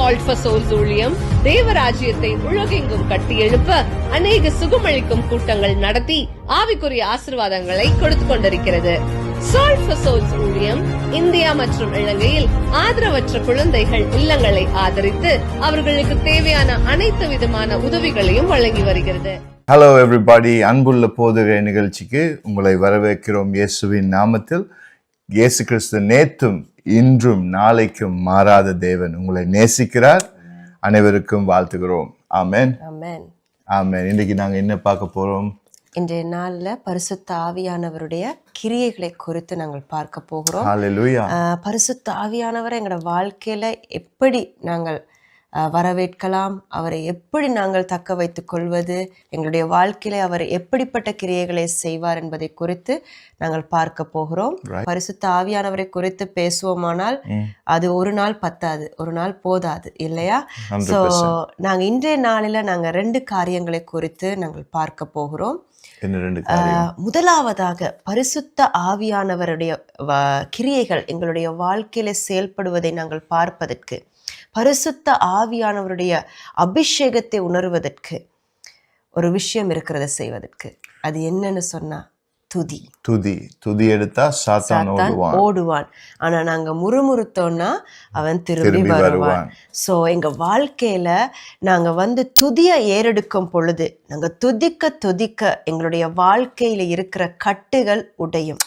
Salt for Souls ஊழியம் தேவராஜ்யத்தை உலகெங்கும் கட்டி எழுப்ப அநேக சுகமளிக்கும் கூட்டங்கள் நடத்தி ஆவிக்குரிய ஆசீர்வாதங்களை கொடுத்து கொண்டிருக்கிறது. Salt for Souls ஊழியம் இந்தியா மற்றும் இலங்கையில் ஆதரவற்ற குழந்தைகள் இல்லங்களை ஆதரித்து அவர்களுக்கு தேவையான அனைத்து விதமான உதவிகளையும் வழங்கி வருகிறது. ஹலோ எவ்ரிபாடி, அன்புள்ள போதகை நிகழ்ச்சிக்கு உங்களை வரவேற்கிறோம். இயேசுவின் நாமத்தில். இயேசு கிறிஸ்து நேற்றும் இன்றும் நாளைக்கும் மாறாத தேவன் உங்களை நேசிக்கிறார். அனைவருக்கும் வாழ்த்துகிறோம். ஆமென், ஆமென், ஆமென். இன்னைக்கு நாங்க என்ன பார்க்க போறோம்? இன்றைய நாள்ல பரிசுத்த ஆவியானவருடைய கிரியைகளை குறித்து நாங்கள் பார்க்க போகிறோம். ஹல்லேலூயா. பரிசுத்த ஆவியானவரை எங்களோட வாழ்க்கையில எப்படி நாங்கள் வரவேற்கலாம், அவரை எப்படி நாங்கள் தக்க வைத்துக் கொள்வது, எங்களுடைய வாழ்க்கையில அவர் எப்படிப்பட்ட கிரியைகளை செய்வார் என்பதை குறித்து நாங்கள் பார்க்க போகிறோம். பரிசுத்த ஆவியானவரை குறித்து பேசுவோமானால் அது ஒரு நாள் பத்தாது, ஒரு நாள் போதாது இல்லையா? சோ நாங்க இன்றைய நாளில நாங்க 2 காரியங்களை குறித்து நாங்கள் பார்க்க போகிறோம். முதலாவதாக பரிசுத்த ஆவியானவருடைய கிரியைகள் எங்களுடைய வாழ்க்கையில செயல்படுவதை நாங்கள் பார்ப்பதற்கு, பரிசுத்த ஆவியானவருடைய அபிஷேகத்தை உணர்வதற்கு ஒரு விஷயம் இருக்கிறத செய்வதற்கு. அது என்னன்னு சொன்னா துதி எடுத்தா சாத்தான் ஓடுவான். ஆனா நாங்க முறுமுறுத்தோம்னா அவன் திரும்பி வருவான். சோ எங்க வாழ்க்கையில நாங்க துதிய ஏறெடுக்கும் பொழுது, நாங்க துதிக்க எங்களுடைய வாழ்க்கையில இருக்கிற கட்டுகள் உடையும்.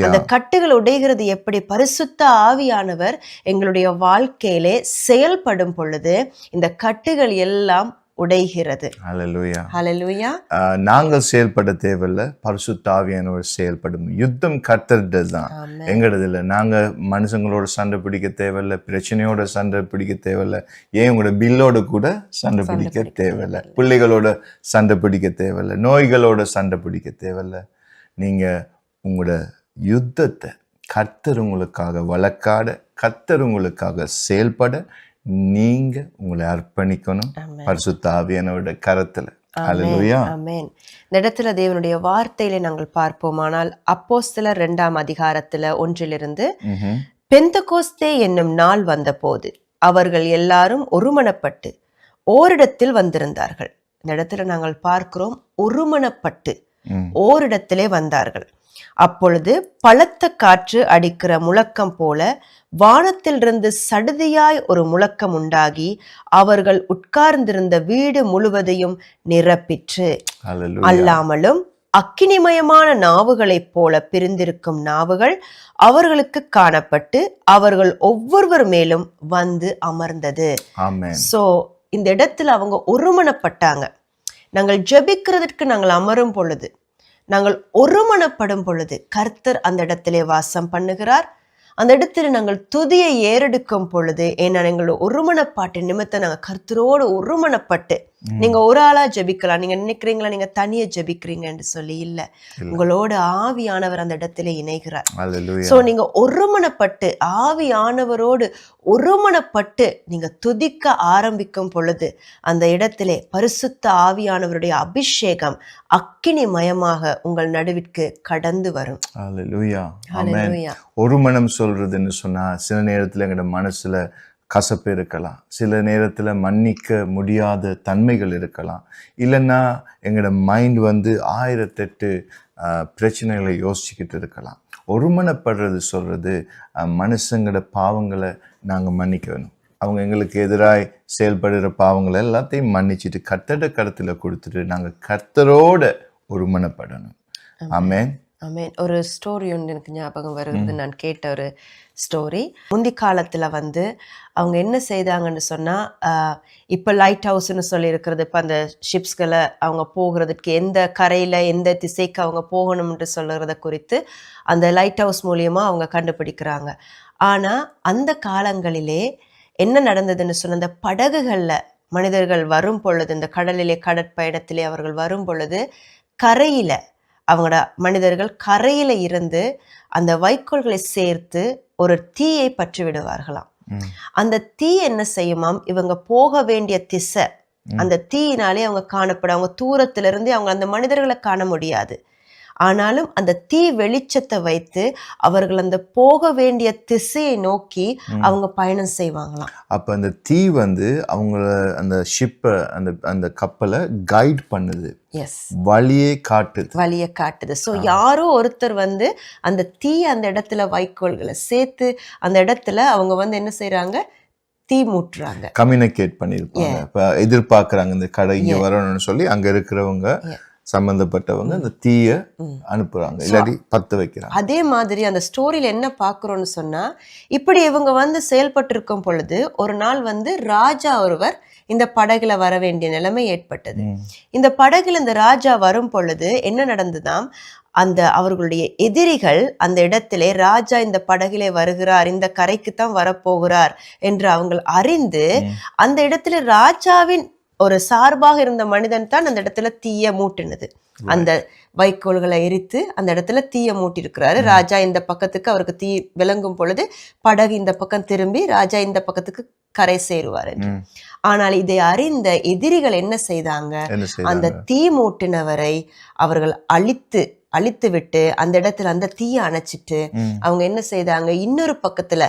அந்த கட்டுகள் உடைகிறது எப்படி? பரிசுத்த ஆவியானவர் எங்களுடைய வாழ்க்கையிலே செயல்படும் பொழுது இந்த கட்டுகள் எல்லாம் உடைகிறது. ஹல்லேலூயா, ஹல்லேலூயா. நாங்கள் செயல்பட தேவையில்ல, பரிசுத்த ஆவியானவர் செயல்படும். யுத்தம் கர்த்தர்கிட்ட தான், எங்களது இல்லை. நாங்க மனுஷங்களோட சண்டை பிடிக்க தேவையில்ல, பிரச்சனையோட சண்டை பிடிக்க தேவையில்ல, ஏன் உங்களோட பில்லோட கூட சண்டை பிடிக்க தேவையில்ல, பிள்ளைகளோட சண்டை பிடிக்க தேவையில்ல, நோய்களோட சண்டை பிடிக்க தேவையில்ல. நீங்க உங்களோட யுத்தத்தை கர்த்தர் உங்களுக்காக வழக்காட, கர்த்தர் உங்களுக்காக செயல்பட நீங்க உங்களை அர்ப்பணிக்கணும் பரிசுத்த ஆவியானவருடைய கரத்துல. ஹல்லேலூயா, ஆமென். இந்த இடத்துல தேவனுடைய வார்த்தையில நாங்கள் பார்ப்போமானால் அப்போஸ்தலர் 2ஆம் அதிகாரத்துல 1 பெந்தெகோஸ்தே என்னும் நாள் வந்தபோது அவர்கள் எல்லாரும் ஒருமனப்பட்டு ஓரிடத்தில் வந்திருந்தார்கள். இந்த இடத்துல நாங்கள் பார்க்கிறோம், ஒருமனப்பட்டு ஓரிடத்திலே வந்தார்கள். அப்பொழுது பலத்த காற்று அடிக்கிற முழக்கம் போல வானத்திலிருந்து சடுதியாய் ஒரு முழக்கம் உண்டாகி அவர்கள் உட்கார்ந்திருந்த வீடு முழுவதையும் நிரப்பிற்று. அல்லாமலும் அக்கினிமயமான நாவுகளைப் போல பிரிந்திருக்கும் நாவுகள் அவர்களுக்கு காணப்பட்டு அவர்கள் ஒவ்வொருவர் மேலும் வந்து அமர்ந்தது. சோ இந்த இடத்துல அவங்க ஒருமனப்பட்டாங்க. நாங்கள் ஜெபிக்கிறதுக்கு நாங்கள் அமரும் பொழுது, நாங்கள் ஒருமனப்படும் பொழுது கர்த்தர் அந்த இடத்திலே வாசம் பண்ணுகிறார். அந்த இடத்துல நாங்கள் துதியை ஏறெடுக்கும் பொழுது, ஏன்னா எங்களோட ஒருமனப்பாட்டு நிமித்தம் நாங்கள் கர்த்தரோடு ஒருமனப்பட்டு, நீங்க ஒரு ஆளா ஜெபிக்கலாம், நீங்க நினைக்கிறீங்களா நீங்க தனியா ஜெபிக்கிறீங்கன்னு சொல்லி இல்ல, உங்களோட ஆவியானவர் அந்த இடத்துல இணைகிறார். சோ நீங்க ஒருமனப்பட்டு ஆவியானவரோடு ஒருமனப்பட்டு நீங்க துதிக்க ஆரம்பிக்கும் பொழுது அந்த இடத்திலே பரிசுத்த ஆவியானவருடைய அபிஷேகம் அக்கினி மயமாக உங்கள் நடுவிற்கு கடந்து வரும். ஹல்லேலூயா, ஆமென். ஒருமனம் சொல்றதுன்னு சொன்னா சில நேரத்துல எங்களோட மனசுல கசப்பு இருக்கலாம், சில நேரத்துல மன்னிக்க முடியாத தன்மைகள் இருக்கலாம், இல்லைன்னா எங்களோட மைண்ட் 1008 பிரச்சனைகளை யோசிச்சுக்கிட்டு இருக்கலாம். ஒருமனப்படுறது சொல்றது மனுஷங்களோட பாவங்களை நாங்க மன்னிக்கணும். அவங்க எங்களுக்கு எதிராய் செயல்படுற பாவங்களை எல்லாத்தையும் மன்னிச்சுட்டு கர்த்தரோட கருத்துல கொடுத்துட்டு நாங்க கர்த்தரோட ஒருமனப்படணும். ஆமென், ஆமென். ஒரு ஸ்டோரி ஒன்று எனக்கு ஞாபகம் வருகிறது. நான் கேட்ட ஒரு ஸ்டோரி. முந்தி காலத்துல அவங்க என்ன செய்தாங்கன்னு சொன்னா, இப்போ லைட் ஹவுஸ்ன்னு சொல்லி இருக்கிறது, இப்போ அந்த ஷிப்ஸ்களை அவங்க போகிறதுக்கு எந்த கரையில எந்த திசைக்கு அவங்க போகணும்னு சொல்லுறத குறித்து அந்த லைட் ஹவுஸ் மூலியமா அவங்க கண்டுபிடிக்கிறாங்க. ஆனா அந்த காலங்களிலே என்ன நடந்ததுன்னு சொன்ன, அந்த படகுகள்ல மனிதர்கள் வரும் பொழுது, இந்த கடலிலே கடற்பயணத்திலே அவர்கள் வரும் பொழுது கரையில அவங்களோட மனிதர்கள் கரையில இருந்து அந்த வைக்கோல்களை சேர்த்து ஒரு தீயை பற்றி விடுவார்களாம். அந்த தீ என்ன செய்யுமாம், இவங்க போக வேண்டிய திசை அந்த தீயினாலே அவங்க காணப்படும். அவங்க தூரத்துல இருந்து அவங்க அந்த மனிதர்களை காண முடியாது. ஆனாலும் அந்த தீ வெளிச்சத்தை வைத்து அவர்கள் அந்த போக வேண்டிய திசையை நோக்கி அவங்க பயணம் செய்வாங்களாம். அப்ப அந்த தீ வந்து அவங்கள அந்த ஷிப்பை அந்த கப்பலை கைட் பண்ணுது, எஸ், வழியே காட்டுது. வழியை காட்டுது. ஸோ யாரோ ஒருத்தர் வந்து அந்த தீ அந்த இடத்துல வைக்கோல்களை சேர்த்து அந்த இடத்துல அவங்க வந்து என்ன செய்யறாங்க, தீ மூட்டுறாங்க, கம்யூனிகேட் பண்ணியிருப்பாங்க. இப்ப எதிர்பார்க்கறாங்க இந்த கடை இங்க வரணும்னு சொல்லி அங்க இருக்கிறவங்க சம்பந்தப்பட்டவங்க அந்த தீய அனுப்புறாங்க, இல்லாட்டி பத்த வைக்கிறாங்க. அதே மாதிரி அந்த ஸ்டோரியில என்ன பாக்குறோம்னு சொன்னா, இப்படி இவங்க வந்து செயல்பட்டு இருக்கும் பொழுது ஒரு நாள் வந்து ராஜா ஒருவர் இந்த படகுல வர வேண்டிய நிலைமை ஏற்பட்டது. இந்த படகுல இந்த ராஜா வரும் பொழுது என்ன நடந்ததாம், அந்த அவர்களுடைய எதிரிகள் அந்த இடத்திலே ராஜா இந்த படகிலே வருகிறார், இந்த கரைக்குத்தான் வரப்போகிறார் என்று அவங்க அறிந்து அந்த இடத்துல ராஜாவின் ஒரு சார்பாக இருந்த மனிதன் தான் அந்த இடத்துல தீய மூட்டினது. அந்த வைக்கோல்களை எரித்து அந்த இடத்துல தீய மூட்டி இருக்கிறாரு. ராஜா இந்த பக்கத்துக்கு அவருக்கு தீ விளங்கும் பொழுது படகு இந்த பக்கம் திரும்பி ராஜா இந்த பக்கத்துக்கு கரை சேருவார் என்று. ஆனால் இதை அறிந்த எதிரிகள் என்ன செய்தாங்க, அந்த தீ மூட்டினவரை அவர்கள் அழித்து விட்டு அந்த இடத்துல அந்த தீயை அணைச்சிட்டு அவங்க என்ன செய்தாங்க, இன்னொரு பக்கத்துல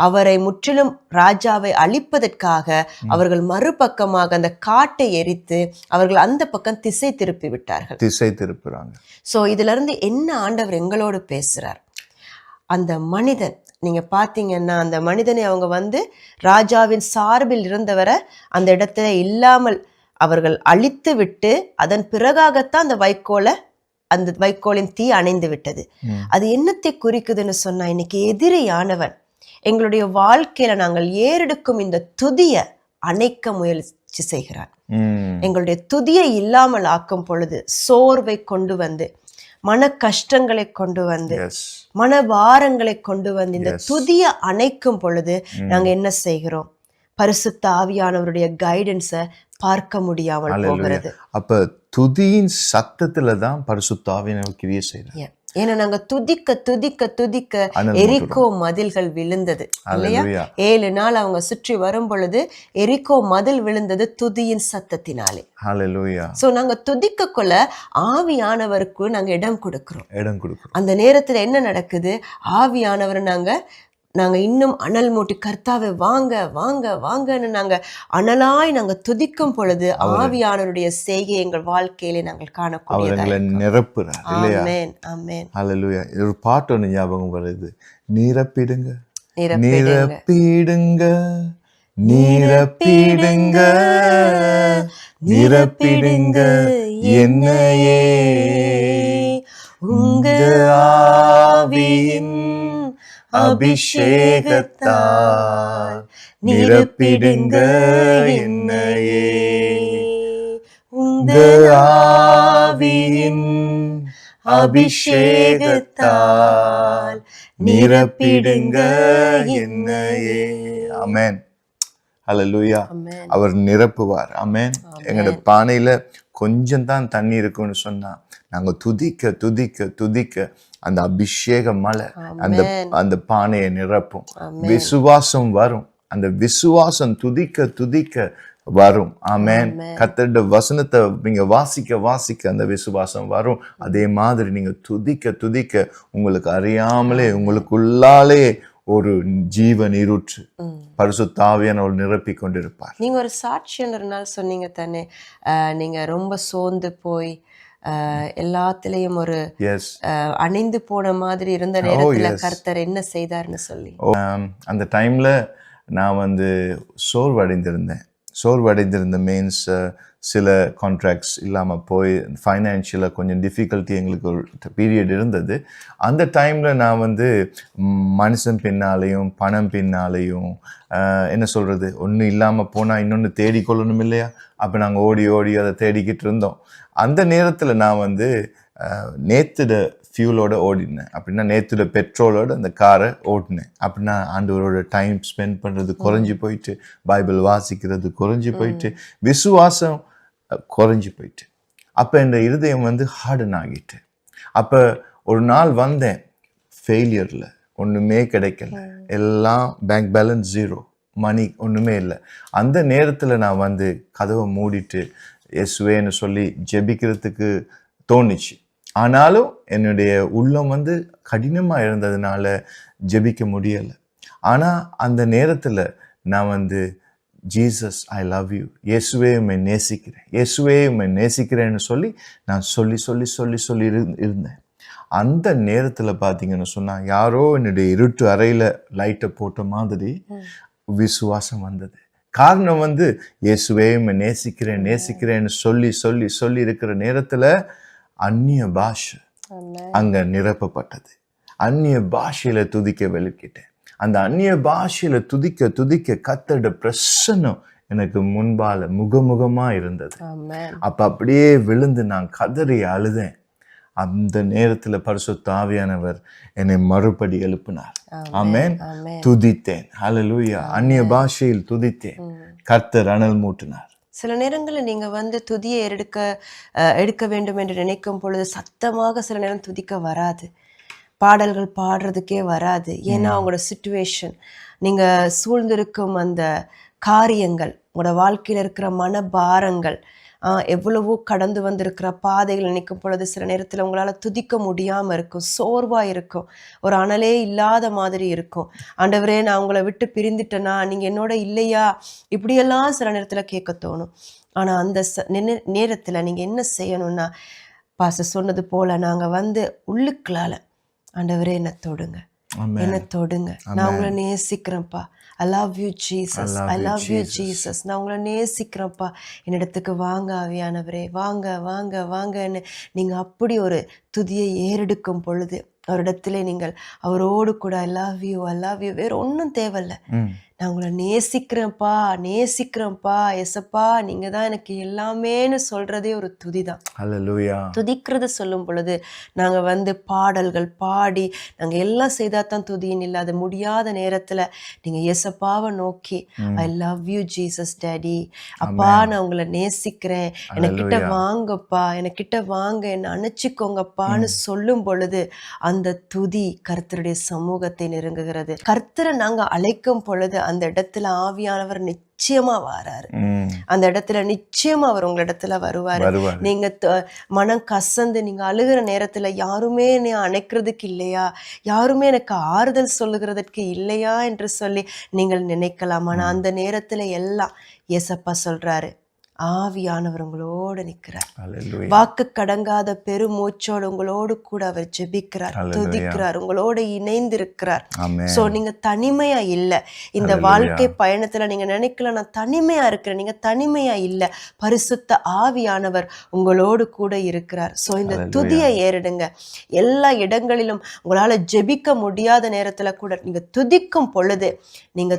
அவரை முற்றிலும் ராஜாவை அழிப்பதற்காக அவர்கள் மறுபக்கமாக அந்த காட்டை எரித்து அவர்கள் அந்த பக்கம் திசை திருப்பி விட்டார்கள். திசை திருப்புறாங்க. சோ இதுல இருந்து என்ன ஆண்டவர் எங்களோடு பேசுறார், அந்த மனிதன் நீங்க பாத்தீங்கன்னா அந்த மனிதனை அவங்க வந்து ராஜாவின் சார்பில் இருந்தவரை அந்த இடத்துல இல்லாமல் அவர்கள் அழித்து விட்டு அதன் பிறகாகத்தான் அந்த வைக்கோலின் தீ அணைந்து விட்டது. அது என்னத்தை குறிக்குதுன்னு சொன்னா, இன்னைக்கு எதிரியானவன் எங்களுடைய வாழ்க்கையில நாங்கள் ஏறெடுக்கும் இந்த துதிய அணைக்க முயற்சி செய்கிறான். எங்களுடைய துதியை இல்லாமல் ஆக்கும் பொழுது சோர்வை கொண்டு வந்து, மன கஷ்டங்களை கொண்டு வந்து, மன பாரங்களை கொண்டு வந்து இந்த துதியை அணைக்கும் பொழுது நாங்க என்ன செய்கிறோம், பரிசுத்த ஆவியானவருடைய கைடன்ஸை பார்க்க முடியாமல் போகிறது. அப்ப துதியின் சத்தத்துல தான் பரிசுத்த ஆவியானவர் கிரியை செய்றார். ஏன்னா நாங்க துதிக்க துதிக்க துதிக்க எரிகோ மதில்கள் விழுந்தது இல்லையா? 7 நாள் அவங்க சுற்றி வரும் பொழுது எரிகோ மதில் விழுந்தது துதியின் சத்தத்தினாலே. சோ நாங்க துதிக்க கொள்ள ஆவியானவருக்கு நாங்க இடம் கொடுக்கிறோம். அந்த நேரத்துல என்ன நடக்குது, ஆவியானவர் நாங்க இன்னும் அனல் மூட்டி கர்த்தாவே வாங்க வாங்க வாங்கன்னு நாங்க அனலாய் நாங்க துதிக்கும் பொழுது ஆவியானவருடைய செய்கை எங்கள் வாழ்க்கையிலே நாங்கள் காணக்கூடியதாக நிரப்புறார் இல்லையா? ஆமென் ஆமென் ஹல்லேலூயா. ஒரு பாட்டு ஒன்று ஞாபகம் வருது, நிரப்பிடுங்க நிரப்பிடுங்க நிரப்பிடுங்க நிரப்பிடுங்க என்னையே உங்க ஆவியின் அபிஷேகத்தால் நிரப்பிடுங்க என்னையே உங்க ஆவியின் அபிஷேகத்தால் நிரப்பிடுங்க என்னையே. ஆமென். ஹல்லேலூயா. அவர் நிரப்புவார். ஆமென். எங்களோட பானையில கொஞ்சம் தான் தண்ணி இருக்குன்னு சொன்னா நாங்க துதிக்க துதிக்க துதிக்க அந்த அபிஷேக மலை அந்த பானையை நிரப்பும். விசுவாசம் வரும், அந்த விசுவாசம் துதிக்க துதிக்க வரும். ஆமென். கர்த்தருடைய வசனத்தை நீங்க வாசிக்க வாசிக்க அந்த விசுவாசம் வரும். அதே மாதிரி நீங்க துதிக்க துதிக்க உங்களுக்கு அறியாமலே உங்களுக்குள்ளாலே ஒரு ஜீவ நீரூற்று பரிசுத்த ஆவியானவர் நிரப்பி கொண்டிருப்பார். நீங்க ஒரு சாட்சியம் ஒரு நாள் சொன்னீங்க தானே, நீங்க ரொம்ப சோர்ந்து போய் எல்லாத்திலையும் ஒரு அணைந்து போன மாதிரி இருந்த நேரத்துல கர்த்தர் என்ன செய்தார்னு சொல்லி. அந்த டைம்ல நான் வந்து சோர்வடைந்திருந்த மீன்ஸ் சில கான்ட்ராக்ட்ஸ் இல்லாமல் போய் ஃபைனான்ஷியலாக கொஞ்சம் டிஃபிகல்ட்டி எங்களுக்கு ஒரு பீரியட் இருந்தது. அந்த டைமில் நான் வந்து மனுஷன் பின்னாலையும் பணம் பின்னாலையும் என்ன சொல்கிறது, ஒன்று இல்லாமல் போனால் இன்னொன்று தேடிக்கொள்ளணும் இல்லையா? அப்போ நாங்கள் ஓடி ஓடி அதை தேடிக்கிட்டு இருந்தோம். அந்த நேரத்தில் நான் வந்து நேத்துட ஃபியூலோட ஓடினேன், அப்படின்னா நேத்துட பெட்ரோலோட அந்த காரை ஓட்டினேன். அப்படின்னா ஆண்டவரோட டைம் ஸ்பெண்ட் பண்ணுறது குறைஞ்சி போயிட்டு, பைபிள் வாசிக்கிறது குறைஞ்சி போயிட்டு, விசுவாசம் குறைஞ்சி போயிட்டு, அப்போ இந்த இருதயம் வந்து ஹார்டன் ஆகிட்டு. அப்போ ஒரு நாள் வந்தேன் ஃபெயிலியரில், ஒன்றுமே கிடைக்கல, எல்லாம் பேங்க் பேலன்ஸ் 0, மணி ஒன்றுமே இல்லை. அந்த நேரத்தில் நான் வந்து கதவை மூடிட்டு இயேசுவேன்னு சொல்லி ஜெபிக்கிறதுக்கு தோணுச்சு. ஆனாலும் என்னுடைய உள்ளம் வந்து கடினமா இருந்ததுனால ஜெபிக்க முடியல. ஆனா அந்த நேரத்துல நான் வந்து ஜீசஸ் ஐ லவ் யூ, இயேசுவே உம்மை நேசிக்கிறேன், இயேசுவே உம்மை நேசிக்கிறேன்னு சொல்லி நான் சொல்லி இருந்தேன். அந்த நேரத்துல பாத்தீங்கன்னு சொன்னா யாரோ என்னுடைய இருட்டு அறையில லைட்டை போட்ட மாதிரி விசுவாசம் வந்தது. காரணம் வந்து இயேசுவே உம்மை நேசிக்கிறேன்னு சொல்லி இருக்கிற நேரத்துல அந்நிய பாஷை அங்க நிரப்பப்பட்டது. அந்நிய பாஷையில துதிக்க வெளிக்கிட்டேன். அந்த அந்நிய பாஷையில துதிக்க கர்த்தருடைய பிரசன்னம் எனக்கு முன்பால முகமுகமா இருந்தது. அப்ப அப்படியே விழுந்து நான் கதறி அழுதேன். அந்த நேரத்துல பரிசுத்த ஆவியானவர் என்னை மறுபடி எழுப்பினார். ஆமென். துதித்தேன். ஹல்லேலூயா. அந்நிய பாஷையில் துதித்தேன். கர்த்தர் அனல் மூட்டினார். சில நேரங்களில் நீங்க வந்து துதியை எடுக்க வேண்டும் என்று நினைக்கும் பொழுது சத்தமாக சில நேரம் துதிக்க வராது, பாடல்கள் பாடுறதுக்கே வராது. ஏன்னா அவங்களோட சிச்சுவேஷன், நீங்க சூழ்ந்திருக்கும் அந்த காரியங்கள், உங்களோட வாழ்க்கையில இருக்கிற மனபாரங்கள், எவ்வளவோ கடந்து வந்திருக்கிற பாதைகள் நினைக்கும் பொழுது சில நேரத்தில் உங்களால் துதிக்க முடியாமல் இருக்கும், சோர்வாக இருக்கும், ஒரு அனலே இல்லாத மாதிரி இருக்கும். ஆண்டவரே நான் உங்களை விட்டு பிரிந்துட்டேனா, நீங்கள் என்னோட இல்லையா, இப்படியெல்லாம் சில நேரத்தில் கேட்க தோணும். ஆனால் அந்த நேரத்தில் நீங்கள் என்ன செய்யணும்னா, பாஸ்டர் சொன்னது போல் நாங்கள் வந்து உள்ளுக்களால் ஆண்டவரே என்னை தொடுங்க, என்னை தொடுங்க, நான் உங்களை நேசிக்கிறேன்ப்பா, I love you Jesus, I love you Jesus, நான் உங்களை நேசிக்கிறேன்ப்பா, என்னிடத்துக்கு வாங்க ஆவியானவரே, வாங்கன்னு நீங்கள் அப்படி ஒரு துதியை ஏறெடுக்கும் பொழுது அவரிடத்திலே நீங்கள் அவரோடு கூட I love you வேற ஒன்றும் தேவையில்லை, நான் உங்களை நேசிக்கிறேன்ப்பா எசப்பா, நீங்க தான் எனக்கு எல்லாமேன்னு சொல்றதே ஒரு துதிதான். ஹல்லேலூயா. துதிக்கிறது சொல்லும் பொழுது நாங்க வந்து பாடல்கள் பாடி நாங்க எல்லாம் செய்தா தான் துதியின் இல்லை. அது முடியாத நேரத்துல நீங்க எசப்பாவை நோக்கி I love you Jesus daddy, அப்பா நான் உங்களை நேசிக்கிறேன், எனக்கிட்ட வாங்கப்பா, எனக்கிட்ட வாங்க, என்னை அணைச்சிக்கோங்கப்பான்னு சொல்லும் பொழுது அந்த துதி கர்த்தருடைய சமூகத்தை நெருங்குகிறது. கர்த்தரை நாங்க அழைக்கும் பொழுது அந்த இடத்துல ஆவியானவர் நிச்சயமா வராரு. அந்த இடத்துல நிச்சயமா அவர் உங்க இடத்துல வருவாரு. நீங்க மனம் கசந்து நீங்க அழுகிற நேரத்துல யாருமே என்னை அணைக்கிறதுக்கு இல்லையா, யாருமே எனக்கு ஆறுதல் சொல்லுகிறதுக்கு இல்லையா என்று சொல்லி நீங்கள் நினைக்கலாம். ஆனா அந்த நேரத்துல எல்லாம் ஏசப்பா சொல்றாரு, ஆவியானவர் உங்களோடு நிற்கிறார், வாக்கு கடங்காத பெருமூச்சோடு உங்களோடு கூட அவர் ஜெபிக்கிறார், துதிக்கிறார், உங்களோடு இணைந்திருக்கிறார். சோ நீங்க தனிமையா இல்ல. இந்த வாழ்க்கை பயணத்துல நீங்க நினைக்கல நான் தனிமையா இருக்கிறேன், நீங்க தனிமையா இல்ல. பரிசுத்த ஆவியானவர் உங்களோடு கூட இருக்கிறார். சோ இந்த துதியை ஏறிடுங்க. எல்லா இடங்களிலும் உங்களால ஜெபிக்க முடியாத நேரத்துல கூட நீங்க துதிக்கும் பொழுது, நீங்க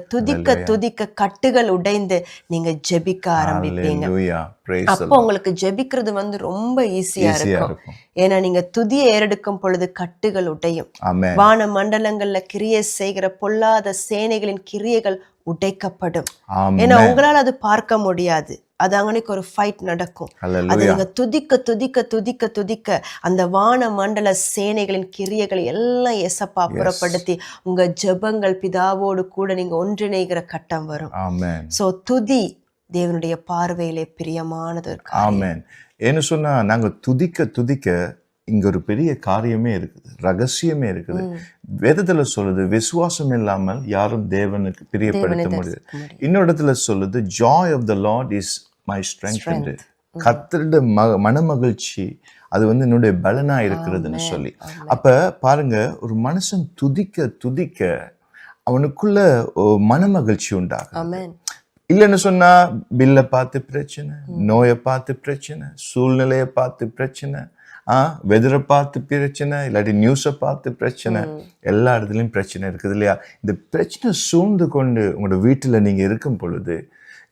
துதிக்க கட்டுகள் உடைந்து நீங்க ஜெபிக்க ஆரம்பிப்பீங்க. அப்போ உங்களுக்கு ஜெபிக்கிறது வந்து ரொம்ப ஈஸியா இருக்கும். ஏன்னா நீங்க துதியை ஏறெடுக்கும் பொழுது கட்டுகள் உடையும். வான மண்டலங்கள்ல கிரியை செய்கிற பொல்லாத சேனைகளின் கிரியைகள் உடைக்கப்படும். ஏன்னா உங்களால அது பார்க்க முடியாது, அது அங்கனைக்கு ஒரு ஃபைட் நடக்கும். அது நீங்க துதிக்க அந்த வான மண்டல சேனைகளின் கிரியைகள் எல்லாம் ஏசப்பா புறப்படுத்தி உங்க ஜெபங்கள் பிதாவோடு கூட நீங்க ஒன்றிணைகிற கட்டம் வரும். சோ துதி தேவனுடைய பார்வையிலே பிரியமானது. ஆமென். ஏன்னு சொன்னா நாங்க துதிக்க இங்க ஒரு பெரிய காரியமே இருக்குது, ரகசியமே இருக்குது. வேதத்துல சொல்லுது விசுவாசம் இல்லாமல் யாரும் தேவனுக்கு பிரியப்படுத்த முடியாது. இன்னொரு இடத்துல சொல்லுது joy of the Lord is my strength. கர்த்தருடைய மனமகிழ்ச்சி அது வந்து என்னுடைய பலனா இருக்கிறதுன்னு சொல்லி. அப்ப பாருங்க, ஒரு மனுஷன் துதிக்க அவனுக்குள்ள மனமகிழ்ச்சி உண்டாகும். இல்லைன்னு சொன்னா பில்லை பார்த்து பிரச்சனை, நோயை பார்த்து பிரச்சனை, சூழ்நிலையை பார்த்து பிரச்சனை, வெதரை பார்த்து பிரச்சனை, இல்லாட்டி நியூஸை பார்த்து பிரச்சனை, எல்லா இடத்துலையும் பிரச்சனை இருக்குது இல்லையா? இந்த பிரச்சனை சூழ்ந்து கொண்டு உங்களோட வீட்டுல நீங்க இருக்கும் பொழுது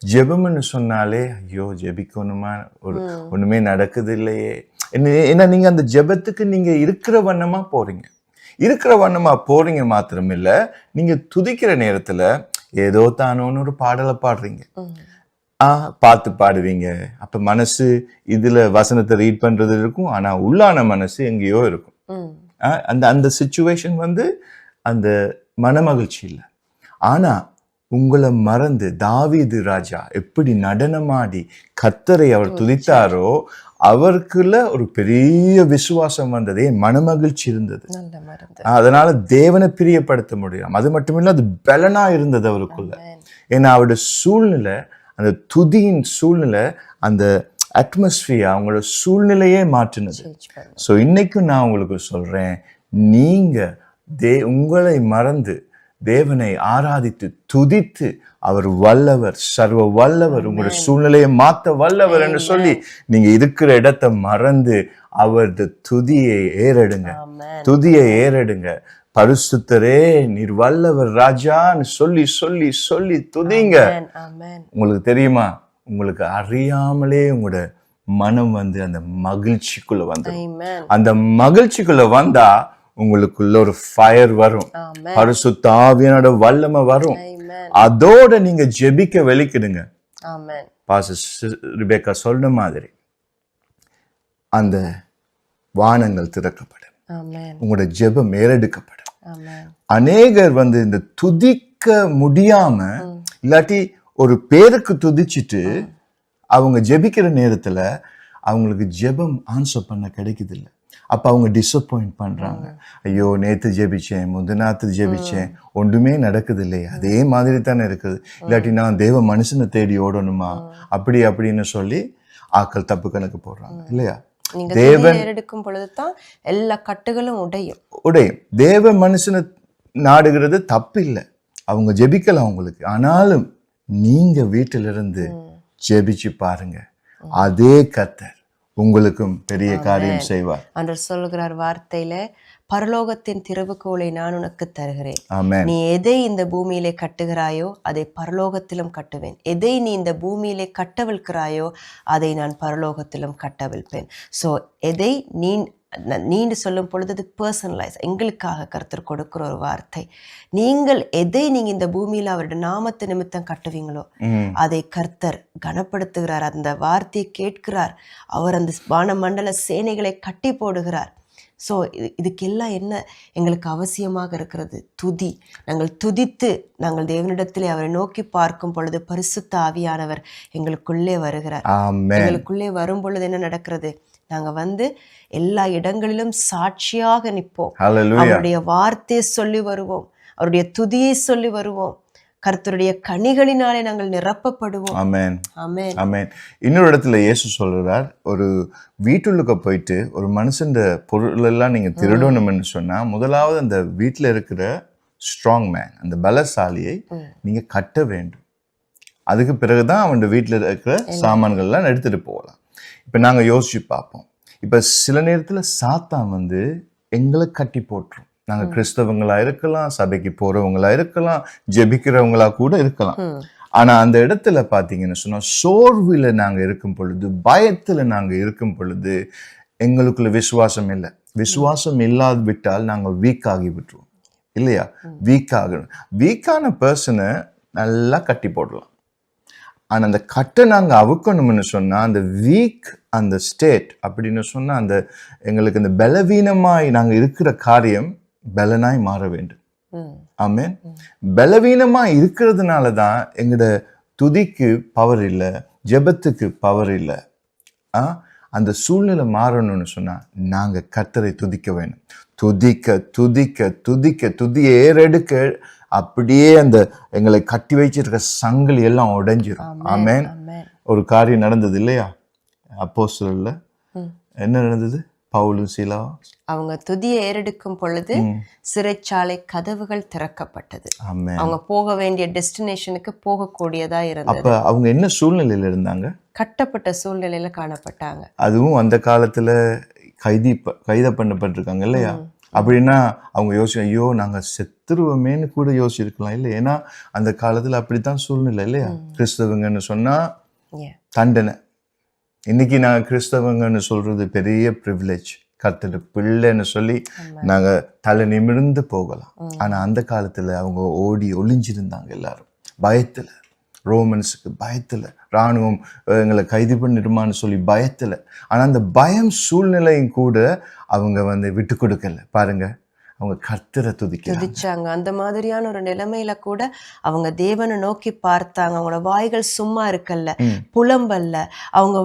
ஜெபம்னு சொன்னாலே ஐயோ ஜெபிக்கணுமா, ஒண்ணுமே நடக்குது இல்லையே. ஏன்னா நீங்க அந்த ஜெபத்துக்கு நீங்க இருக்கிற வண்ணமா போறீங்க மாத்திரம் இல்ல, நீங்க துதிக்கிற நேரத்துல ஏதோ தானோன்னு ஒரு பாடலை பாடுறீங்க, பார்த்து பாடுவீங்க. அப்ப மனசு இதுல வசனத்தை ரீட் பண்றது இருக்கும், ஆனா உள்ளான மனசு எங்கேயோ இருக்கும். அந்த சிச்சுவேஷன் வந்து அந்த மனமகிழ்ச்சி இல்லை. ஆனா உங்களை மறந்து தாவீது ராஜா எப்படி நடனமாடி கர்த்தரை அவர் துதித்தாரோ அவருக்குள்ள ஒரு பெரிய விசுவாசம் வந்தது, மனமகிழ்ச்சி இருந்தது. நல்ல மருந்து. அதனால தேவனை பிரியப்படுத்த முடியும். அது மட்டுமில்ல, அது பலனா இருந்தது அவருக்குள்ள. ஏன்னா அவருடைய சூழ்நிலை, அந்த துதியின் சூழ்நிலை, அந்த அட்மாஸ்பியர், அவங்களோட சூழ்நிலையே மாற்றினது. ஸோ இன்னைக்கும் நான் உங்களுக்கு சொல்றேன், நீங்க உங்களை மறந்து தேவனை ஆராதித்து துதித்து, அவர் வல்லவர், சர்வ வல்லவர், உங்களுடைய சூழ்நிலையை மாத்த வல்லவர் என்று சொல்லி நீங்க இருக்கிற இடத்தை மறந்து அவரது துதியை ஏறெடுங்க, துதியை ஏறெடுங்க. பரிசுத்தரே நீர் வல்லவர் ராஜான்னு சொல்லி சொல்லி சொல்லி துதிங்க. உங்களுக்கு தெரியுமா, உங்களுக்கு அறியாமலே உங்களோட மனம் வந்து அந்த மகிழ்ச்சிக்குள்ள வந்து, அந்த மகிழ்ச்சிக்குள்ள வந்தா உங்களுக்குள்ள ஒரு ஃபயர் வரும், பரிசுத்த ஆவியானோட வல்லமை வரும். அதோட நீங்க ஜெபிக்க வெளிக்கிடுங்க. பாஸ்டர் ரிபேக்கா சொன்ன மாதிரி அந்த வானங்கள் திறக்கப்படும், உங்களோட ஜெபம் மேலெடுக்கப்படும். அநேகர் வந்து இந்த துதிக்க முடியாம, இல்லாட்டி ஒரு பேருக்கு துதிச்சுட்டு அவங்க ஜெபிக்கிற நேரத்துல அவங்களுக்கு ஜெபம் ஆன்சர் பண்ண கிடைக்குது இல்லை. அப்ப அவங்க டிசப்பாயிண்ட் பண்றாங்க. ஐயோ, நேத்து ஜெபிச்சேன், முந்தினாத்து ஜெபிச்சேன், ஒன்றுமே நடக்குது இல்லையா, அதே மாதிரி தானே இருக்குது, இல்லாட்டி நான் தேவ மனுஷனை தேடி ஓடணுமா, அப்படி அப்படின்னு சொல்லி ஆக்கள் தப்பு கணக்கு போடுறாங்க இல்லையா. தேவன் எடுக்கும் பொழுதுதான் எல்லா கட்டுகளும் உடையும். தேவ மனுஷனை நாடுகிறது தப்பு இல்லை, அவங்க ஜெபிக்கலாம் அவங்களுக்கு. ஆனாலும் நீங்க வீட்டிலிருந்து ஜெபிச்சு பாருங்க, அதே கர்த்தர் உங்களுக்கும் பெரிய காரியம் செய்வார். அன்று சொல்லுகிறார் வார்த்தையில, பரலோகத்தின் திறவுகோலை நான் உனக்கு தருகிறேன், நீ எதை இந்த பூமியிலே கட்டுகிறாயோ அதை பரலோகத்திலும் கட்டுவேன், எதை நீ இந்த பூமியிலே கட்டவிழ்க்கிறாயோ அதை நான் பரலோகத்திலும் கட்டவிழ்ப்பேன். ஸோ எதை நீண்டு சொல்லும் பொழுது அது பர்சனலைஸ், எங்களுக்காக கர்த்தர் கொடுக்கிற ஒரு வார்த்தை. நீங்கள் எதை நீங்க இந்த பூமியில அவருடைய நாமத்து நிமித்தம் கட்டுவீங்களோ அதை கர்த்தர் கனப்படுத்துகிறார், அந்த வார்த்தையை கேட்கிறார். அவர் அந்த வானமண்டல சேனைகளை கட்டி போடுகிறார். ஸோ இதுக்கெல்லாம் என்ன எங்களுக்கு அவசியமாக இருக்கிறது? துதி. நாங்கள் துதித்து நாங்கள் தேவனிடத்திலே அவரை நோக்கி பார்க்கும் பொழுது பரிசுத்த ஆவியானவர் எங்களுக்குள்ளே வருகிறார். எங்களுக்குள்ளே வரும் பொழுது என்ன நடக்கிறது? நாங்க வந்து எல்லா இடங்களிலும் சாட்சியாக நிற்போம், அவருடைய வார்த்தையை சொல்லி வருவோம், அவருடைய துதியை சொல்லி வருவோம், கர்த்தருடைய கனிகளினாலே நாங்கள் நிரப்பப்படுவோம். ஆமென், ஆமென், ஆமென். இன்னொரு இடத்துல இயேசு சொல்றார், ஒரு வீட்டுள்ளுக்க போயிட்டு ஒரு மனுஷன் பொருள் எல்லாம் நீங்க திருடணும்னு சொன்னா, முதலாவது அந்த வீட்டுல இருக்கிற ஸ்ட்ராங் மேன், அந்த பலசாலியை நீங்க கட்ட வேண்டும். அதுக்கு பிறகுதான் அவன் வீட்டுல இருக்கிற சாமான்கள் எல்லாம் எடுத்துட்டு போகலாம். இப்ப நாங்க யோசிச்சு பார்ப்போம், இப்ப சில நேரத்துல சாத்தான் வந்து எங்களை கட்டி போட்டுரும். நாங்க கிறிஸ்தவங்களா இருக்கலாம், சபைக்கு போறவங்களா இருக்கலாம், ஜெபிக்கிறவங்களா கூட இருக்கலாம். ஆனா அந்த இடத்துல பாத்தீங்கன்னு சொன்னா, சோர்வுல நாங்க இருக்கும் பொழுது, பயத்துல நாங்க இருக்கும் பொழுது எங்களுக்குள்ள விசுவாசம் இல்லை. விசுவாசம் இல்லாது விட்டால் நாங்க வீக் ஆகி விட்டுருவோம் இல்லையா. வீக்கான பர்சனை நல்லா கட்டி போடலாம். ஆனா அந்த கட்டை நாங்க அவுக்கணும்னு சொன்னா, அந்த வீக், அந்த ஸ்டேட் அப்படின்னு சொன்னா, அந்த எங்களுக்கு இந்த பலவீனமாய் நாங்க இருக்கிற காரியம் பலனாய் மாற வேண்டும். ஆமென். பலவீனமா இருக்கிறதுனாலதான் எங்களோட துதிக்கு பவர் இல்லை, ஜெபத்துக்கு பவர் இல்லை. அந்த சூழ்நிலை மாறணும்னு சொன்னா நாங்க கர்த்தரை துதிக்க வேணும். துதிக்க துதிக்க துதிக்க துதியை ஏறெடுக்க அப்படியே அந்த எங்களை கட்டி வச்சிருக்க சங்கிலி எல்லாம் உடைஞ்சிரும். ஆமென். ஒரு காரியம் நடந்தது இல்லையா அப்போஸ்தலர்ல? என்ன நடந்தது? பவுலும் சீலா அவங்க துதியை ஏறெடுக்கும் பொழுது சிறைச்சாலை கதவுகள் திறக்கப்பட்டது. அவங்க போக வேண்டிய டெஸ்டினேஷனுக்கு போகக்கூடியதா இருந்தது. அப்ப அவங்க என்ன சூழ்நிலையில இருந்தாங்க? கட்டப்பட்ட சூழ்நிலையில காணப்பட்டாங்க. அதுவும் அந்த காலத்துல கைத பண்ணப்பட்டிருக்காங்க இல்லையா. அப்படின்னா அவங்க யோசிச்சு, ஐயோ நாங்க செத்துருவோமேன்னு கூட யோசிச்சிருக்கலாம் இல்லை. ஏன்னா அந்த காலத்துல அப்படித்தான் சூழ்நிலை இல்லையா. கிறிஸ்தவங்கன்னு சொன்னா தண்டனை. இன்னைக்கு நாங்க கிறிஸ்தவங்கன்னு சொல்றது பெரிய ப்ரிவிலேஜ், கர்த்தர் பிள்ளைன்னு சொல்லி நாங்க தலை நிமிர்ந்து போகலாம். ஆனா அந்த காலத்துல அவங்க ஓடி ஒளிஞ்சிருந்தாங்க எல்லாரும் பயத்துல, ரோமன்ஸுக்கு பயத்துல, இராணுவம் எங்களை கைது பண்ணிடுமான்னு சொல்லி பயத்துல. ஆனா அந்த பயம் சூழ்நிலையும் கூட அவங்க வந்து விட்டு கொடுக்கல பாருங்க. அவங்க கர்த்தரை துதிக்கிறாங்க. துதிச்சாங்க. அந்த மாதிரியான ஒரு நிலைமையில கூட அவங்க தேவனை நோக்கி பார்த்தாங்க. அவங்களோட வாய்கள் சும்மா இருக்கல்ல, புலம்பல்ல. அவங்க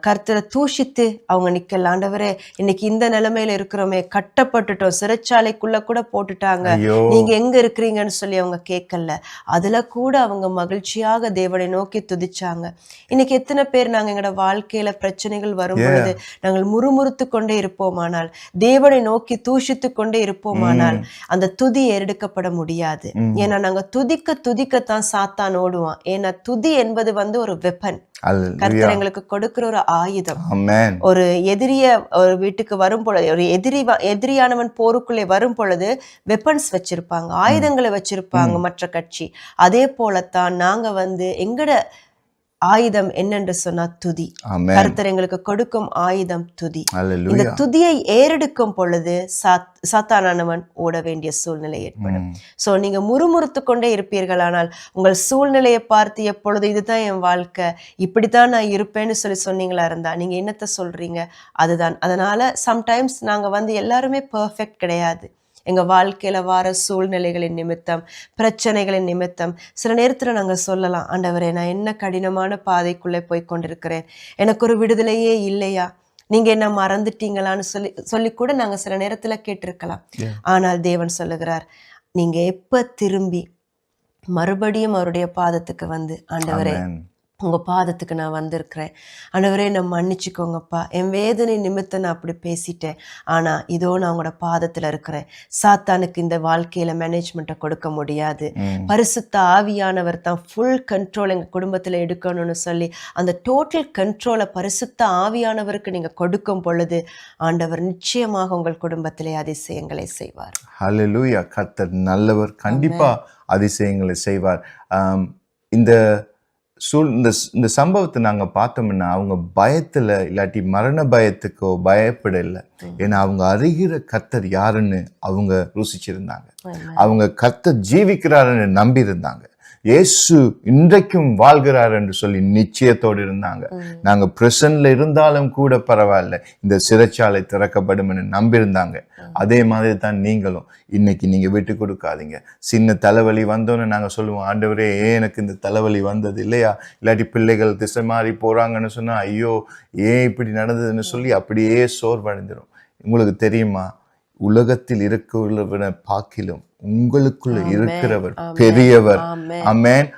கர்த்தரை தூஷித்து அவங்க நிக்கல. ஆண்டவரே, இன்னைக்கு இந்த நிலைமையில இருக்கிறோமே, கட்டப்பட்டுட்டோம், சிறைச்சாலைக்குள்ள கூட போட்டுட்டாங்க, நீங்க எங்க இருக்கிறீங்கன்னு சொல்லி அவங்க கேட்கல. அதுல கூட அவங்க மகிழ்ச்சியாக தேவனை நோக்கி துதிச்சாங்க. இன்னைக்கு எத்தனை பேர் நாங்க எங்களோட வாழ்க்கையில பிரச்சனைகள் வரும் பொழுது நாங்கள் முறுமுறுத்து கொண்டே இருப்போமானால், தேவனை நோக்கி தூஷித்து கொண்டே இருப்போமானால் அந்த துதி ஏறெடுக்கப்பட முடியாது. ஏன்னா நாங்க துதிக்கத்தான் சாத்தான் ஓடுவான். ஏன்னா துதி என்பது ஒரு வெப்பன், கர்த்தர் எங்களுக்கு கொடுக்கிற ஒரு ஆயுதம். ஒரு ஒரு வீட்டுக்கு வரும் பொழுது, ஒரு எதிரியானவன் போருக்குள்ளே வரும் பொழுது வெப்பன்ஸ் வச்சிருப்பாங்க, ஆயுதங்களை வச்சிருப்பாங்க மற்ற கட்சி. அதே போலத்தான் நாங்க எங்கட ஆயுதம் என்னென்று சொன்னா துதி. கர்த்தர் எங்களுக்கு கொடுக்கும் ஆயுதம் துதி. இந்த துதியை ஏறெடுக்கும் பொழுது சாத்தானானவன் ஓட வேண்டிய சூழ்நிலை ஏற்படும். சோ நீங்க முறுமுறுத்து கொண்டே இருப்பீர்களானால், உங்கள் சூழ்நிலையை பார்த்து எப்பொழுது இதுதான் என் வாழ்க்கை, இப்படித்தான் நான் இருப்பேன்னு சொன்னீங்களா இருந்தா நீங்க என்னத்த சொல்றீங்க? அதுதான். அதனால சம்டைம்ஸ் நாங்க எல்லாருமே பெர்ஃபெக்ட் கிடையாது. எங்க வாழ்க்கையில வார சூழ்நிலைகளின் நிமித்தம், பிரச்சனைகளின் நிமித்தம் சில நேரத்துல நாங்க சொல்லலாம், ஆண்டவரே, நான் என்ன கடினமான பாதைக்குள்ளே போய் கொண்டிருக்கிறேன், எனக்கு ஒரு விடுதலையே இல்லையா, நீங்க என்ன மறந்துட்டீங்களான்னு சொல்லி கூட நாங்க சில நேரத்துல கேட்டிருக்கலாம். ஆனால் தேவன் சொல்லுகிறார், நீங்க எப்ப திரும்பி மறுபடியும் அவருடைய பாதத்துக்கு ஆண்டவரே, உங்க பாதத்துக்கு நான் வந்திருக்கிறேன், ஆண்டவரே என்னை மன்னிச்சுக்கோங்கப்பா, என் வேதனை நிமித்தம் நான் அப்படி பேசிட்டேன், ஆனா இதோ நான் உங்களோட பாதத்துல இருக்கிறேன். சாத்தானுக்கு இந்த வாழ்க்கையில மேனேஜ்மெண்ட்டை கொடுக்க முடியாது. பரிசுத்த ஆவியானவர் தான் ஃபுல் கண்ட்ரோல் எங்க குடும்பத்துல எடுக்கணும்னு சொல்லி அந்த டோட்டல் கண்ட்ரோலை பரிசுத்த ஆவியானவருக்கு நீங்க கொடுக்கும் பொழுது ஆண்டவர் நிச்சயமாக உங்கள் குடும்பத்திலே அதிசயங்களை செய்வார். ஹல்லேலூயா. கர்த்தர் நல்லவர், கண்டிப்பா அதிசயங்களை செய்வார். இந்த சம்பவத்தை நாங்க பார்த்தோம்னா, அவங்க பயத்துல இல்லாட்டி மரண பயத்துக்கோ பயப்படல. ஏன்னா அவங்க அறிகிற கர்த்தர் யாருன்னு அவங்க ருசிச்சிருந்தாங்க. அவங்க கர்த்தர் ஜீவிக்கிறாருன்னு நம்பி இருந்தாங்க. இயேசு இன்றைக்கும் வாழ்கிறார் என்று சொல்லி நிச்சயத்தோடு இருந்தாங்க. நாங்க பிரசன்ல இருந்தாலும் கூட பரவாயில்ல, இந்த சிறைச்சாலை திறக்கப்படும் என்று நம்பியிருந்தாங்க. அதே மாதிரி தான் நீங்களும் இன்னைக்கு நீங்க விட்டு கொடுக்காதீங்க. சின்ன தலைவலி வந்தோன்னு நாங்க சொல்லுவோம், ஆண்டவரே ஏன் எனக்கு இந்த தலைவலி வந்தது இல்லையா, இல்லாட்டி பிள்ளைகள் திசை மாறி போறாங்கன்னு சொன்னா ஐயோ ஏன் இப்படி நடந்ததுன்னு சொல்லி அப்படியே சோர்வடைந்துடும். உங்களுக்கு தெரியுமா, உலகத்தில் இருக்கிறவரை பார்க்கிலும் உங்களுக்குள்ள இருக்கிறவர் பெரியவர். ஆமென்.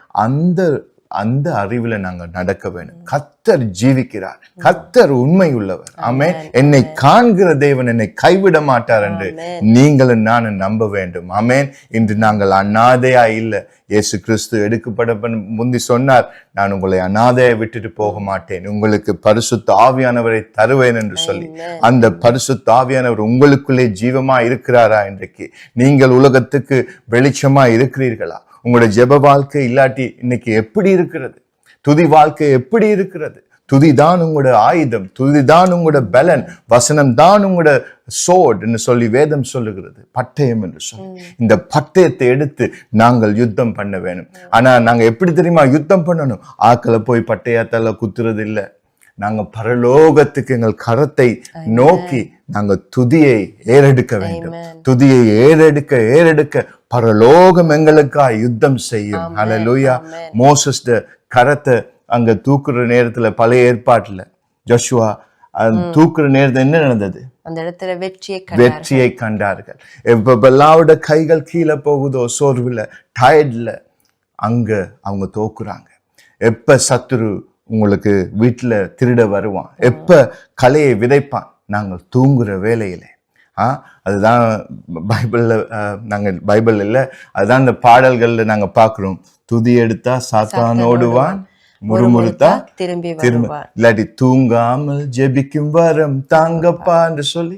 அந்த அறிவுல நாங்க நடக்க வேண்டும். கர்த்தர் ஜீவிக்கிறார், கர்த்தர் உண்மை உள்ளவர். ஆமென். என்னை காண்கிற தேவன் என்னை கைவிட மாட்டார் என்று நீங்களும் நானும் நம்ப வேண்டும். ஆமென். இன்று நாங்கள் அநாதையா இல்லை. இயேசு கிறிஸ்து எடுக்கப்பட முந்தி சொன்னார், நான் உங்களை அநாதையை விட்டுட்டு போக மாட்டேன், உங்களுக்கு பரிசுத்த ஆவியானவரை தருவேன் என்று சொல்லி. அந்த பரிசுத்த ஆவியானவர் உங்களுக்குள்ளே ஜீவமா இருக்கிறாரா? இன்றைக்கு நீங்கள் உலகத்துக்கு வெளிச்சமா இருக்கிறீர்களா? உங்களோட ஜெப வாழ்க்கை இல்லாட்டி இன்னைக்கு எப்படி இருக்கிறது? துதி வாழ்க்கை எப்படி இருக்கிறது? துதிதான் உங்களோட ஆயுதம், துதிதான் உங்களோட பலன், வசனம் தான் உங்களோட சோட் என்று சொல்லி வேதம் சொல்லுகிறது, பட்டயம் என்று சொல்லி. இந்த பட்டயத்தை எடுத்து நாங்கள் யுத்தம் பண்ண வேணும். ஆனா நாங்க எப்படி தெரியுமா யுத்தம் பண்ணணும்? ஆக்களை போய் பட்டயத்தால குத்துறது இல்லை. நாங்க பரலோகத்துக்கு எங்கள் கரத்தை நோக்கி நாங்க துதியை ஏறெடுக்க வேண்டும். துதியை ஏறெடுக்க பரலோகம் எங்களுக்கா யுத்தம் செய்யும். ஹல்லேலூயா. மோசஸ் கரத்தை அங்க தூக்குற நேரத்துல பழைய ஏற்பாட்டுல ஜோஷுவா தூக்குற நேரத்துல என்ன நடந்தது? அந்த இடத்துல வெற்றியை கண்டார்கள். எப்பெல்லாவோட கைகள் கீழே போகுதோ, சோர்வுல, டயர்ட்ல, அங்க அவங்க தோக்குறாங்க. எப்ப சத்துரு உங்களுக்கு வீட்டுல திருட வருவான், எப்ப கலையை விதைப்பான், நாங்கள் தூங்குற வேலையில. அதுதான் பைபிள் இல்ல, அதுதான் இந்த பாடல்கள்ல நாங்க பாக்குறோம். துதி எடுத்தா சாத்தான் ஓடுவான், முறுமுறுத்தா திரும்பி இல்லாட்டி தூங்காமல் ஜெபிக்கும் வரம் தாங்கப்பா என்று சொல்லி.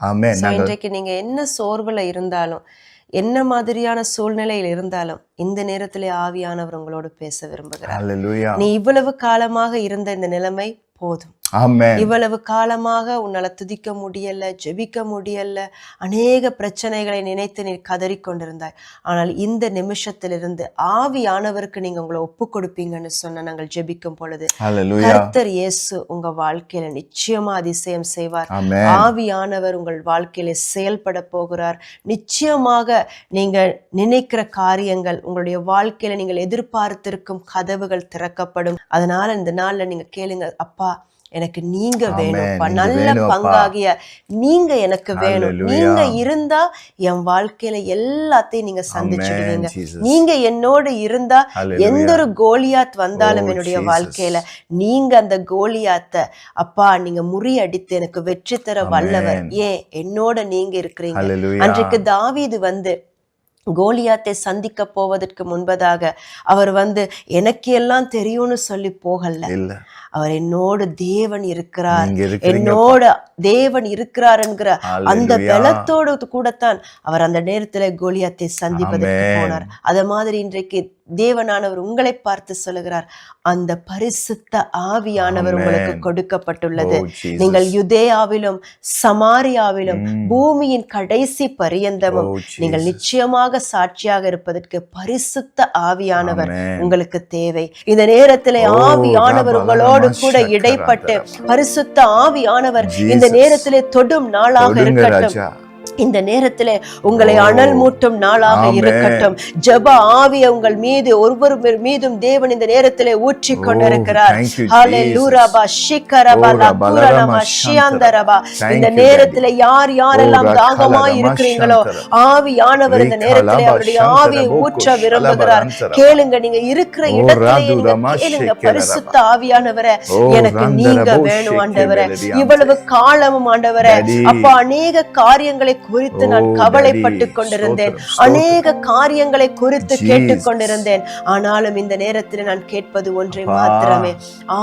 ஆமென். இன்றைக்கு நீங்க என்ன சோர்வுல இருந்தாலும், என்ன மாதிரியான சூழ்நிலையில் இருந்தாலும், இந்த நேரத்திலே ஆவியானவர் உங்களோடு பேச விரும்புகிறார். நீ இவ்வளவு காலமாக இருந்த இந்த நிலைமை போதும், ஆமென். இவ்வளவு காலமாக உன்னால துதிக்க முடியல, ஜெபிக்க முடியல, அநேக பிரச்சனைகளை நினைத்து நீ கதறிக்கொண்டிருந்தாய். ஆனால் இந்த நிமிஷத்திலிருந்து ஆவியானவருக்கு நீங்க உங்களை ஒப்பு கொடுப்பீங்கன்னு சொன்ன நாங்கள் ஜெபிக்கும் பொழுது ஹல்லேலூயா. கர்த்தர் இயேசு உங்க வாழ்க்கையில நிச்சயமா அதிசயம் செய்வார். ஆமென். ஆவியானவர் உங்கள் வாழ்க்கையில செயல்பட போகிறார். நிச்சயமாக நீங்க நினைக்கிற காரியங்கள், உங்களுடைய வாழ்க்கையில நீங்கள் எதிர்பார்த்திருக்கும் கதவுகள் திறக்கப்படும். அதனால இந்த நாள்ல நீங்க கேளுங்க, அப்பா எனக்கு நீங்க வேணும்ப்பா, நீங்க நல்ல வேணும்ப்பா. பங்காகிய நீங்க எனக்கு வேணும். Hallelujah. நீங்க இருந்தா என் வாழ்க்கையில எல்லாத்தையும் நீங்க சந்திச்சுடுவீங்க. Amen, Jesus. நீங்க என்னோடு இருந்தா Hallelujah. எந்த ஒரு கோலியாத் வந்தாலும் Oh, என்னுடைய Jesus. வாழ்க்கையில நீங்க அந்த கோலியாத்த அப்பா நீங்க முறியடித்து எனக்கு வெற்றி தர வல்லவர். ஏன் என்னோட நீங்க இருக்கிறீங்க. Hallelujah. அன்றைக்கு தாவீது கோலியாத்தை சந்திக்க போவதற்கு முன்பதாக அவர் எனக்கு எல்லாம் தெரியும்னு சொல்லி போகல. இல்ல, அவர் என்னோடு தேவன் இருக்கிறார், நீங்க இருக்கிறீங்க. என்னோட தேவன் இருக்கிறார் என்கிற அந்த Hallelujah. பலத்தோடு கூடத்தான் அவர் அந்த நேரத்துல கோலியாத்தை சந்திப்பதற்கு Amen. போனார். அத மாதிரி இன்றைக்கு தேவனானவர் உங்களை பார்த்து சொல்லுகிறார், அந்த பரிசுத்த ஆவியானவர் Amen. உங்களுக்கு கொடுக்கப்பட்டுள்ளது. Oh, Jesus. நீங்கள் யுதேயாவிலும் சமாரியாவிலும் பூமியின் கடைசி பரியந்தமும் Oh, Jesus. நீங்கள் நிச்சயமாக சாட்சியாக இருப்பதற்கு பரிசுத்த ஆவியானவர் Amen. உங்களுக்கு தேவை. இந்த நேரத்திலே Oh, ஆவியானவர் உங்களோடு கூட Rabba, இடைப்பட்டு Shakara, பரிசுத்த ஆவியானவர் Jesus. இந்த நேரத்திலே தொடும் நாளாக தொடுங்க இருக்கட்டும். ராஜா. இந்த நேரத்திலே உங்களை Oh. அனல் மூட்டும் நாளாக Amen. இருக்கட்டும். ஜெப ஆவியை உங்கள் மீது ஒவ்வொரு மீதும் தேவன் இந்த நேரத்திலே ஊற்றிக் கொண்டிருக்கிறார். thank you, ஹalleluya பா ஷிகரபா Oh, லகுரனமா ஷியாந்தரபா. Thank இந்த you, நேரத்திலே யார் யாரெல்லாம் Oh, தாகமாய் Rakalama இருக்கிறீங்களோ Shantara. ஆவியானவர் இந்த நேரத்திலே Rikalaba அவருடைய Shantara ஆவியை Boko ஊற்ற விரும்புகிறார். Shalabarantara. கேளுங்க, நீங்க இருக்கிற Oh, இடத்திலே Radurama கேளுங்க, Shekeraba. பரிசுத்த ஆவியானவரே Oh, எனக்கு Randara நீங்க Bo வேணும் Sheke ஆண்டவரே. Velediante. இவ்வளவு காலமும் ஆண்டவரே Daddy. அப்பா அநேக காரியங்களை குறித்து நான் Oh, கவலைப்பட்டு Daddy. கொண்டிருந்தேன். ஸ்தோத்திரம், அநேக காரியங்களை குறித்து Jesus. கேட்டுக்கொண்டிருந்தேன். ஆனாலும் இந்த நேரத்தில் நான் கேட்பது ஒன்றை அப்பா. மாத்திரமே,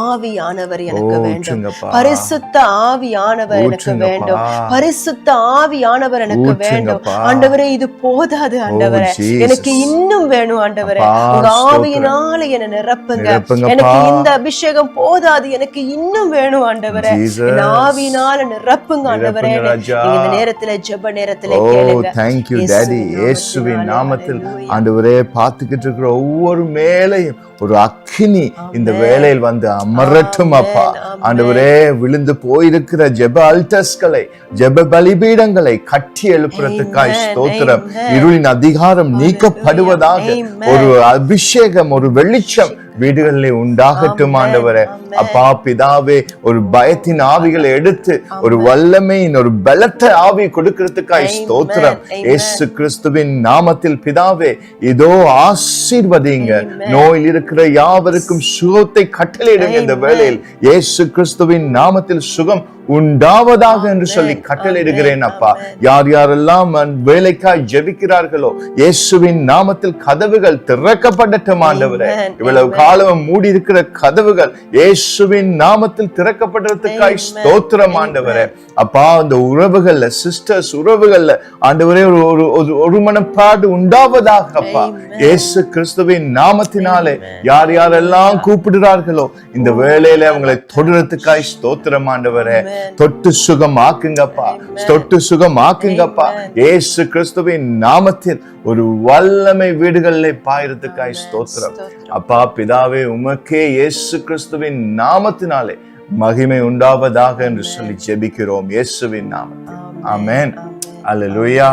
ஆவியானவர் எனக்கு வேண்டும். ஊற்றுங்கப்பா. பரிசுத்த ஆவியானவர் எனக்கு ஊற்றுங்கப்பா. வேண்டும். பரிசுத்த ஆவியானவர் எனக்கு வேண்டும். ஊற்றுங்கப்பா. ஆண்டவரே இது போதாது ஆண்டவரே, Jesus. எனக்கு இன்னும் வேணும் ஆண்டவரே. அப்பா, உங்க ஸ்தோத்திரம். ஆவியினால என்னை நிரப்புங்க. நிரப்புங்கப்பா. எனக்கு இந்த அபிஷேகம் போதாது, எனக்கு இன்னும் வேணும் ஆண்டவரே. Jesus. என் ஆவியினால நிரப்புங்க ஆண்டவரே. நிரப்புங்க ராஜா. நீங்க இந்த நேரத்திலே ஜெப நேரத்திலே Oh, கேளுங்க. thank you, Daddy. இயேசுவின் நாமத்தில் Hallelujah. ஆண்டவரே, பார்த்துக்கிட்டு இருக்கிற ஒவ்வொரு மேலையும் ஒரு அக்கினி இந்த Amen. வேளையில் வந்து அமரட்டும் அப்பா. Amen. ஆண்டவரே, விழுந்து போயிருக்கிற ஜெப அல்டர்ஸ்களை, ஜெப பலிபீடங்களை கட்டி எழுப்புறதுக்காய் Amen. ஸ்தோத்திரம். Amen. இருளின் அதிகாரம் நீக்கப்படுவதாக Amen. ஒரு அபிஷேகம், ஒரு வெளிச்சம் வீடுகளிலே உண்டாகட்டும் Amen. ஆண்டவரே. Amen. அப்பா பிதாவே, ஒரு பயத்தின் ஆவிகளை எடுத்து ஒரு வல்லமையின் ஒரு பலத்த ஆவி கொடுக்கிறதுக்காய் Amen. ஸ்தோத்திரம். Amen. இயேசு கிறிஸ்துவின் நாமத்தில் பிதாவே, இதோ ஆசீர்வதிங்க. Amen. நோயில் இருக்கிற யாவருக்கும் சுகத்தை கட்டளையிடுங்க. இந்த Amen. வேளையில் இயேசு கிறிஸ்துவின் நாமத்தில் சுகம் உண்டாவதாக என்று சொல்லி கட்டளையிடுகிறேன் அப்பா. யார் யாரெல்லாம் வேலைக்காய் ஜெபிக்கிறார்களோ இயேசுவின் நாமத்தில் கதவுகள் திறக்கப்படட்டும் ஆண்டவரே. Amen. இவ்வளவு காலம் மூடி இருக்கிற கதவுகள் இயேசுவின் நாமத்தில் திறக்கப்படுறதுக்காய் ஸ்தோத்திரம் ஆண்டவரே. அப்பா, அந்த உறவுகள்ல, சிஸ்டர்ஸ் உறவுகள்ல ஆண்டவரே ஒரு மனப்பாடு உண்டாவதாக அப்பா. இயேசு கிறிஸ்துவின் நாமத்தினாலே யார் யாரெல்லாம் கூப்பிடுறார்களோ இந்த வேளையில அவங்களை தொடுறதுக்காய் ஸ்தோத்திரம் ஆண்டவரே. தொட்டு சுகம் ஆக்குங்கப்பா, தொட்டு சுகம் ஆக்குங்கப்பா. இயேசு கிறிஸ்துவின் நாமத்தில் ஒரு வல்லமை வீடுகளிலே பாயிரத்துக்காய் ஸ்தோத்திரம் அப்பா. பிதாவே, உமக்கே இயேசு கிறிஸ்துவின் நாமத்தினாலே மகிமை உண்டாவதாக என்று சொல்லி ஜெபிக்கிறோம் இயேசுவின் நாமத்தில். ஆமென். அல்லேலூயா.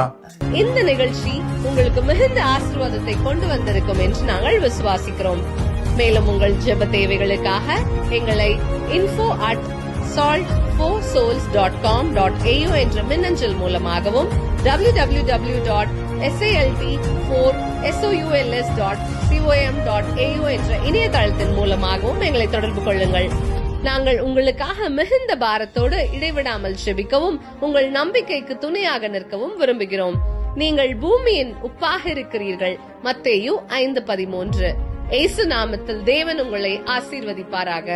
இந்த நிகழ்ச்சி உங்களுக்கு மிகுந்த ஆசீர்வாதத்தை கொண்டு வந்திருக்கும் என்று நாங்கள் விசுவாசிக்கிறோம். மேலும் உங்கள் ஜெப தேவைகளுக்காக எங்களை info@salt4souls.com.au என்ற மின்னஞ்சல் மூலமாகவும் www.salt4souls.com.au என்ற இணையதளத்தின் மூலமாகவும் எங்களை தொடர்பு கொள்ளுங்கள். நாங்கள் உங்களுக்காக மிகுந்த பாரத்தோடு இடைவிடாமல் ஜெபிக்கவும் உங்கள் நம்பிக்கைக்கு துணையாக நிற்கவும் விரும்புகிறோம். நீங்கள் பூமியின் உப்பாக இருக்கிறீர்கள். மத்தேயு 5:13. இயேசு நாமத்தில் தேவன் உங்களை ஆசீர்வதிப்பாராக.